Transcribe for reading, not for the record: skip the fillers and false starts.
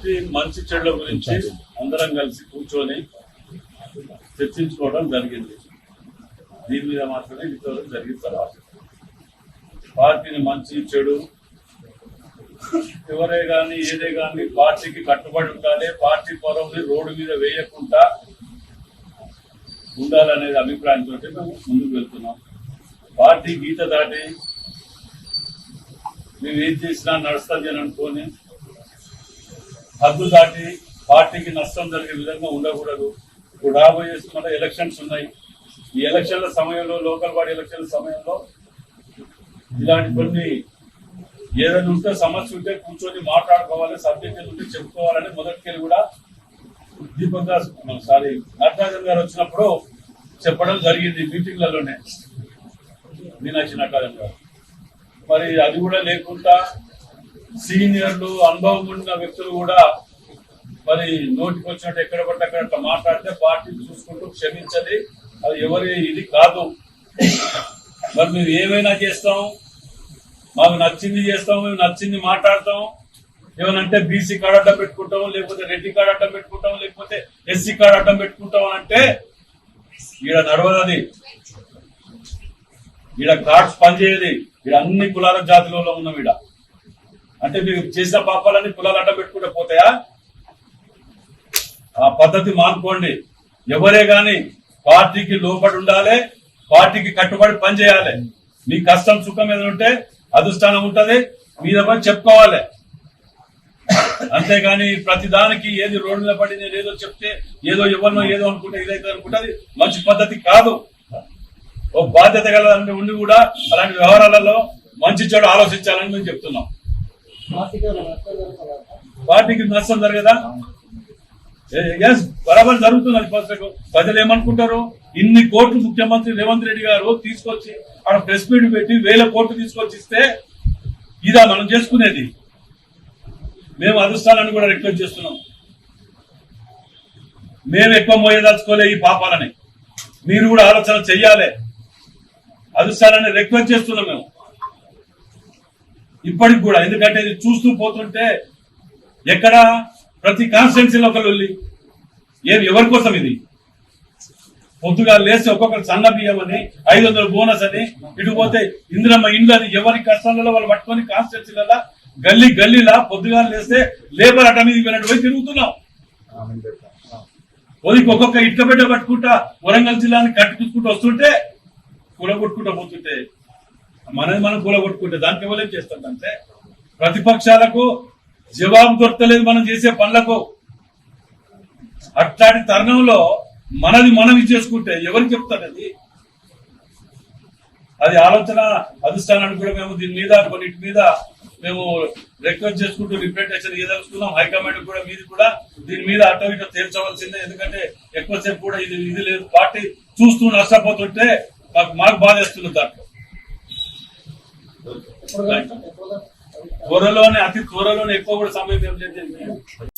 Party మంచి చెడ్ల గురించి అందరం కలిసి కూర్చొని చర్చించుకోవడం జరిగింది. దీని మీద మాత్రమే ఇంతవరకు జరిగిన తర్వాత పార్టీని మంచి చెడు ఎవరే గాని ఏదే గాని పార్టీకి కట్టుబడి ఉండాలి, పార్టీ పొరవుని రోడ్డు మీద వేయకుండా ఉండాలనేది అభిప్రాయంతో మేము ముందుకు వెళ్తున్నాం. పార్టీ గీత దాటి మేము ఏం చేసినా నడుస్తుంది అని అనుకోని హద్దు దాటి పార్టీకి నష్టం జరిగే విధంగా ఉండకూడదు. ఇప్పుడు రాబోయే మన ఎలక్షన్స్ ఉన్నాయి. ఈ ఎలక్షన్ల సమయంలో, లోకల్ బాడీ ఎలక్షన్ల సమయంలో ఇలాంటి కొన్ని ఏదైనా ఉంటే సమస్య ఉంటే కూర్చొని మాట్లాడుకోవాలి, సబ్జెక్ట్ ఉంటే చెప్పుకోవాలని మొదటికెళ్ళి కూడా దీపక్ దాస్ నటరాజన్ గారు వచ్చినప్పుడు చెప్పడం జరిగింది మీటింగ్లలోనే, మీనాక్షి నటరాజన్ గారు. మరి అది కూడా లేకుండా సీనియర్లు, అనుభవం ఉన్న వ్యక్తులు కూడా మరి నోటికి వచ్చినట్టు ఎక్కడ పడితే అక్కడ మాట్లాడితే పార్టీ చూసుకుంటూ క్షమించది, అది ఎవరి ఇది కాదు. మరి మేము ఏమైనా చేస్తాం, మాకు నచ్చింది చేస్తాం, మేము నచ్చింది మాట్లాడతాం. ఏమనంటే బీసీ కార్డు అడ్డం పెట్టుకుంటాం, లేకపోతే రెడ్డి కార్డు అడ్డం పెట్టుకుంటాం, లేకపోతే ఎస్సీ కార్డు అడ్డం పెట్టుకుంటాం అని అంటే ఈడ నడవదది. ఈడ కార్డ్స్ పనిచేయదు. ఈడ అన్ని కులాల జాతిలో ఉన్నాం. ఈడ అంటే మీరు చేసిన పాపాలన్నీ కులాలు అడ్డం పెట్టుకుంటే పోతాయా? ఆ పద్ధతి మానుకోండి. ఎవరే గాని పార్టీకి లోబడి ఉండాలి, పార్టీకి కట్టుబడి పనిచేయాలి. మీ కష్టం సుఖం ఏదో ఉంటే అధిష్టానం ఉంటది, మీద పని చెప్పుకోవాలి. అంతేగాని ప్రతిదానికి ఏది రోడ్డు మీద పడి నేను ఏదో చెప్తే ఏదో ఎవరినో ఏదో అనుకుంటే ఇదైతే అనుకుంటే అది మంచి పద్ధతి కాదు. ఓ బాధ్యత గల ఉండి కూడా అలాంటి వ్యవహారాలలో మంచి చెడు ఆలోచించాలని మేము చెప్తున్నాం. పార్టీకి నష్టం జరగదా? బరాబర్ జరుగుతున్నది. ప్రజలు ఏమనుకుంటారు, ఇన్ని కోట్లు ముఖ్యమంత్రి రేవంత్ రెడ్డి గారు తీసుకొచ్చి ఆడ ప్రెస్ మీట్ పెట్టి 1000 కోట్లు తీసుకొచ్చి ఇస్తే ఇదా మనం చేసుకునేది? మేము అధిష్టానాన్ని కూడా రిక్వెస్ట్ చేస్తున్నాం, మేము ఎక్కువ మోయదలుచుకోలే ఈ పాపాలని, మీరు కూడా ఆలోచన చెయ్యాలి. అధిష్టానాన్ని రిక్వెస్ట్ చేస్తున్నాం మేము ఇప్పటికి కూడా. ఎందుకంటే ఇది చూస్తూ పోతుంటే ఎక్కడ ప్రతి కాన్స్టిట్యున్సీలో ఒకళ్ళు ఎవరి కోసం ఇది? పొద్దుగా లేసి ఒక్కొక్కరు సన్న బియ్యం అని, 500 బోనస్ అని, ఇటు పోతే ఇందిరమ్మ ఇండ్లు అని, ఎవరి కష్టాలలో వాళ్ళు పట్టుకొని కాన్స్టిట్యున్సీలలో గల్లీ గల్లీలా పొద్దుగా లేస్తే లేబర్ అట మీద వినట్టు పోయి తిరుగుతున్నాం. ఒక్కొక్క ఇట్ల బిడ్డ పట్టుకుంటా వరంగల్ జిల్లాని కట్టుకుంటూ వస్తుంటే కూలగొట్టుకుంటూ పోతుంటే మనది మనం కూలగొట్టుకుంటే దానికి ఎవరేం చేస్తుందంటే ప్రతిపక్షాలకు జవాబు దొరకలేదు మనం చేసే పనులకు. అట్లాంటి తరుణంలో మనది మనం చేసుకుంటే ఎవరికి చెప్తారు? అది ఆలోచన అధిష్టానానికి కూడా మేము దీని మీద కొన్నిటి మీద మేము రిక్వెస్ట్ చేసుకుంటూ రిప్రజెంటేషన్ ఇవ్వదలుచుకున్నాం. హైకమాండ్ కూడా మీది కూడా దీని మీద అటో ఇటో తేల్చవలసిందే. ఎందుకంటే ఎక్కువసేపు కూడా ఇది లేదు, పార్టీ చూస్తూ నష్టపోతుంటే మాకు బాధేస్తుంది. దాంట్లో త్వరలోనే, అతి త్వరలోనే, ఎక్కువ కూడా సమయం ఏం లేదు.